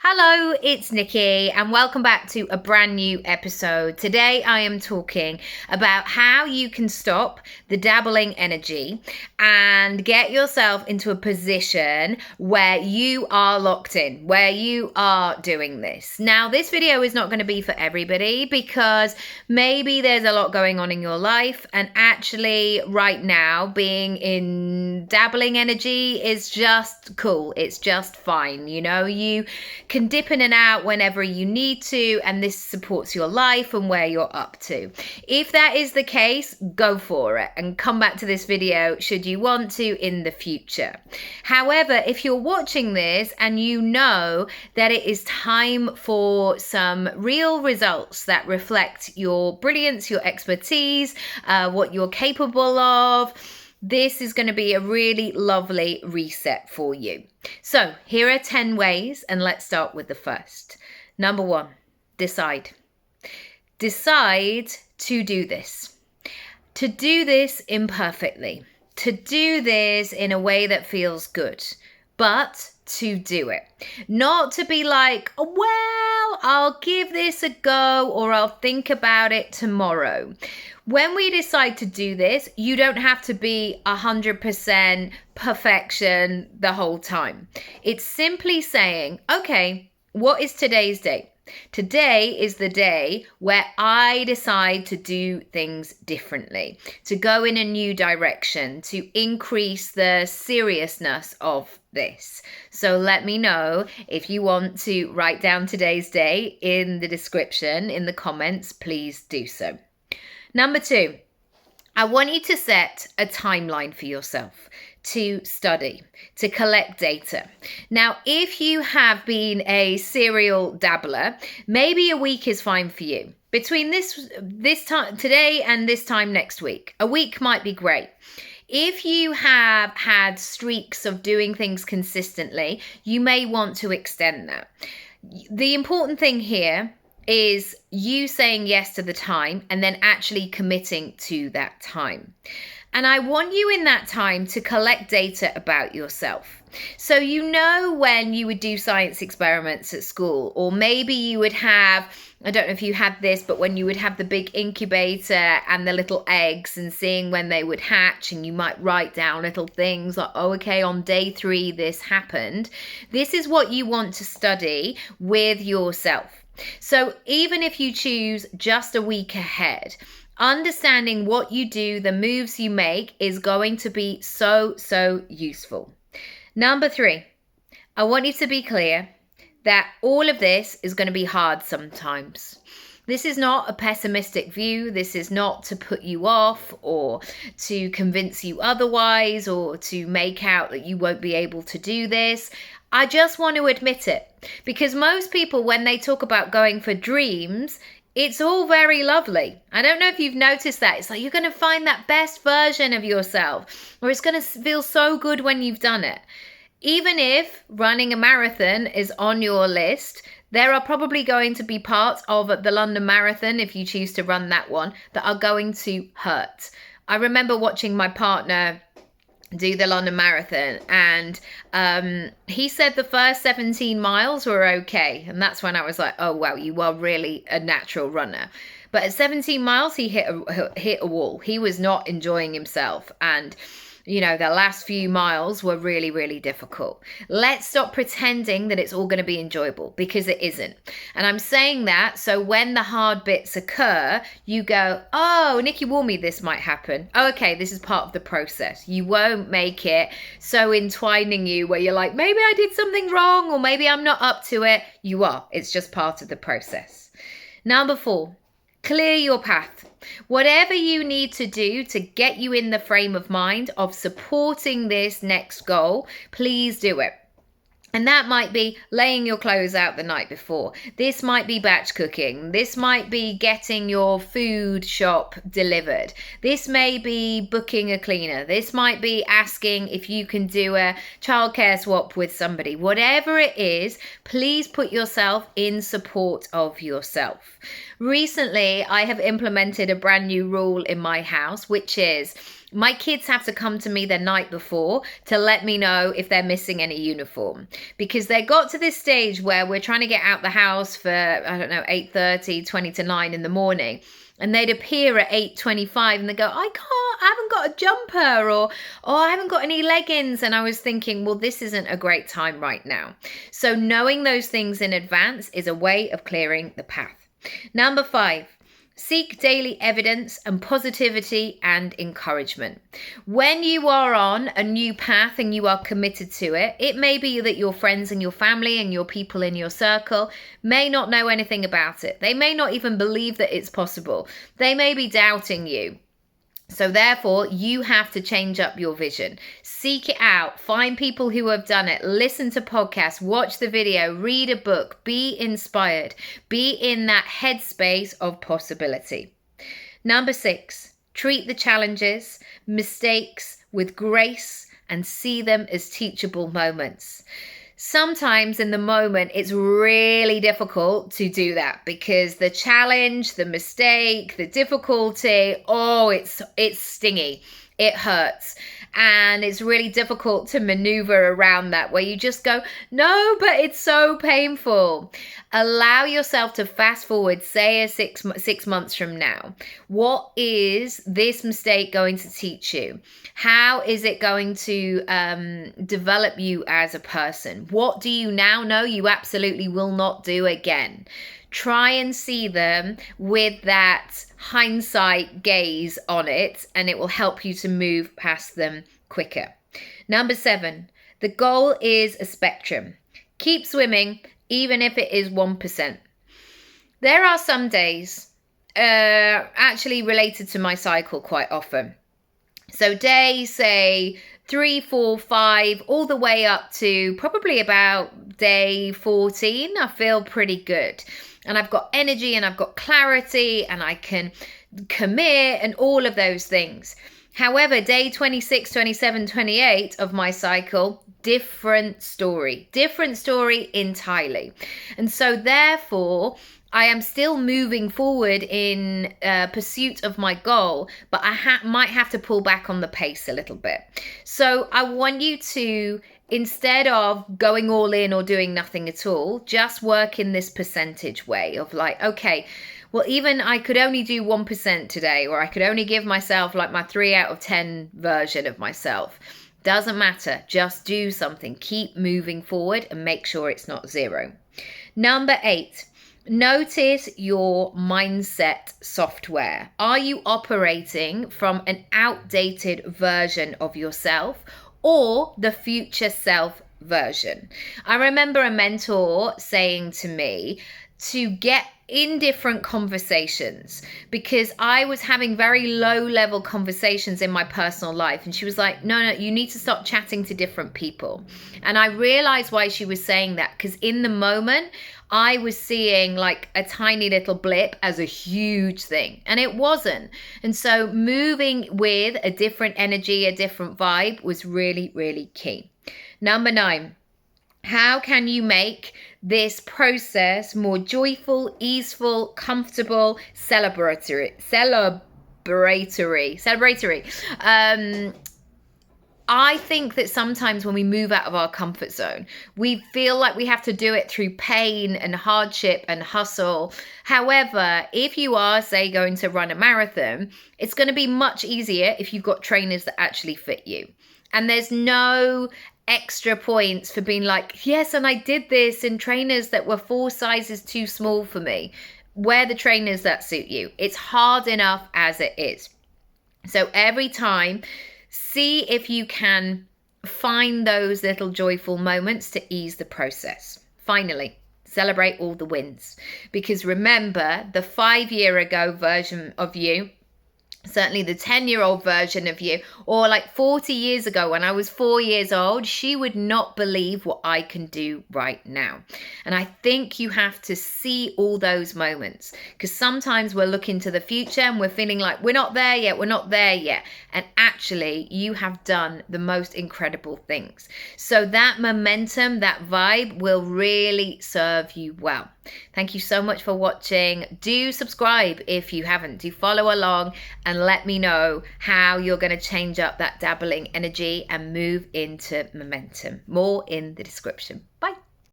Hello, it's Nikki, and welcome back to a brand new episode. Today, I am talking about how you can stop the dabbling energy and get yourself into a position where you are locked in, where you are doing this. Now, this video is not going to be for everybody because maybe there's a lot going on in your life, and actually, right now, being in dabbling energy is just cool. It's just fine. You can dip in and out whenever you need to, and this supports your life and where you're up to. If that is the case, go for it and come back to this video should you want to in the future. However, if you're watching this and you know that it is time for some real results that reflect your brilliance, your expertise, what you're capable of, this is going to be a really lovely reset for you. So here are 10 ways, and let's start with the first. Number 1, decide. Decide to do this. To do this imperfectly. To do this in a way that feels good. But to do it. Not to be like, well, I'll give this a go or I'll think about it tomorrow. When we decide to do this, you don't have to be 100% perfection the whole time. It's simply saying, okay, what is today's date? Today is the day where I decide to do things differently, to go in a new direction, to increase the seriousness of this. So let me know if you want to write down today's day in the description, in the comments, please do so. Number 2, I want you to set a timeline for yourself to study, to collect data. Now, if you have been a serial dabbler, maybe a week is fine for you. Between this time today and this time next week, a week might be great. If you have had streaks of doing things consistently, you may want to extend that. The important thing here is you saying yes to the time and then actually committing to that time. And I want you in that time to collect data about yourself. So when you would do science experiments at school, or maybe you would have, I don't know if you had this, but when you would have the big incubator and the little eggs and seeing when they would hatch, and you might write down little things like, oh, okay, on day 3, this happened. This is what you want to study with yourself. So even if you choose just a week ahead, understanding what you do, the moves you make is going to be so useful. Number 3, I want you to be clear that all of this is going to be hard sometimes. This is not a pessimistic view. This is not to put you off or to convince you otherwise or to make out that you won't be able to do this. I just want to admit it, because most people, when they talk about going for dreams, it's all very lovely. I don't know if you've noticed that. It's like you're going to find that best version of yourself, or it's going to feel so good when you've done it. Even if running a marathon is on your list, there are probably going to be parts of the London Marathon, if you choose to run that one, that are going to hurt. I remember watching my partner do the London Marathon, and he said the first 17 miles were okay, and that's when I was like, oh wow, you are really a natural runner. But at 17 miles he hit a wall. He was not enjoying himself, and the last few miles were really difficult. Let's stop pretending that it's all going to be enjoyable, because it isn't. And I'm saying that so when the hard bits occur, you go, oh, Nikki warned me this might happen. Oh, okay, this is part of the process. You won't make it so entwining you where you're like, maybe I did something wrong, or maybe I'm not up to it. You are. It's just part of the process. Number 4, clear your path. Whatever you need to do to get you in the frame of mind of supporting this next goal, please do it. And that might be laying your clothes out the night before. This might be batch cooking. This might be getting your food shop delivered. This may be booking a cleaner. This might be asking if you can do a childcare swap with somebody. Whatever it is, please put yourself in support of yourself. Recently, I have implemented a brand new rule in my house, which is My kids have to come to me the night before to let me know if they're missing any uniform, because they got to this stage where we're trying to get out the house for, I don't know, 8:30, 20 to 9 in the morning. And they'd appear at 8:25 and they go, I haven't got a jumper, or I haven't got any leggings. And I was thinking, well, this isn't a great time right now. So knowing those things in advance is a way of clearing the path. Number 5. Seek daily evidence and positivity and encouragement. When you are on a new path and you are committed to it, it may be that your friends and your family and your people in your circle may not know anything about it. They may not even believe that it's possible. They may be doubting you. So therefore, you have to change up your vision. Seek it out. Find people who have done it. Listen to podcasts. Watch the video. Read a book. Be inspired. Be in that headspace of possibility. Number 6, treat the challenges, mistakes with grace and see them as teachable moments. Sometimes in the moment, it's really difficult to do that because the challenge, the mistake, the difficulty, it's stingy. It hurts. And it's really difficult to maneuver around that, where you just go, no, but it's so painful. Allow yourself to fast forward, say 6 months from now. What is this mistake going to teach you? How is it going to develop you as a person? What do you now know you absolutely will not do again? Try and see them with that hindsight gaze on it, and it will help you to move past them quicker. Number 7, the goal is a spectrum. Keep swimming, even if it is 1%. There are some days, actually related to my cycle quite often. So day, say, 3, 4, 5, all the way up to probably about day 14, I feel pretty good. And I've got energy and I've got clarity and I can commit and all of those things. However, day 26, 27, 28 of my cycle, different story entirely. And so therefore, I am still moving forward in pursuit of my goal, but I might have to pull back on the pace a little bit. So I want you to, instead of going all in or doing nothing at all, just work in this percentage way of like, okay, well, even I could only do 1% today, or I could only give myself like my 3 out of 10 version of myself. Doesn't matter. Just do something. Keep moving forward and make sure it's not 0. Number 8. Notice your mindset software. Are you operating from an outdated version of yourself or the future self version? I remember a mentor saying to me to get in different conversations, because I was having very low level conversations in my personal life. And she was like, no, you need to stop chatting to different people. And I realized why she was saying that, because in the moment, I was seeing like a tiny little blip as a huge thing, and it wasn't. And so moving with a different energy, a different vibe was really, really key. Number 9, how can you make this process more joyful, easeful, comfortable, celebratory? I think that sometimes when we move out of our comfort zone, we feel like we have to do it through pain and hardship and hustle. However, if you are, say, going to run a marathon, it's going to be much easier if you've got trainers that actually fit you. And there's no extra points for being like, yes, and I did this in trainers that were 4 sizes too small for me. Wear the trainers that suit you. It's hard enough as it is. So every time, see if you can find those little joyful moments to ease the process. Finally, celebrate all the wins. Because remember, the 5-year-ago version of you, certainly the 10-year-old version of you, or like 40 years ago when I was 4 years old, she would not believe what I can do right now. And I think you have to see all those moments, because sometimes we're looking to the future and we're feeling like we're not there yet, we're not there yet. And actually, you have done the most incredible things. So that momentum, that vibe will really serve you well. Thank you so much for watching. Do subscribe if you haven't. Do follow along and let me know how you're going to change up that dabbling energy and move into momentum. More in the description. Bye.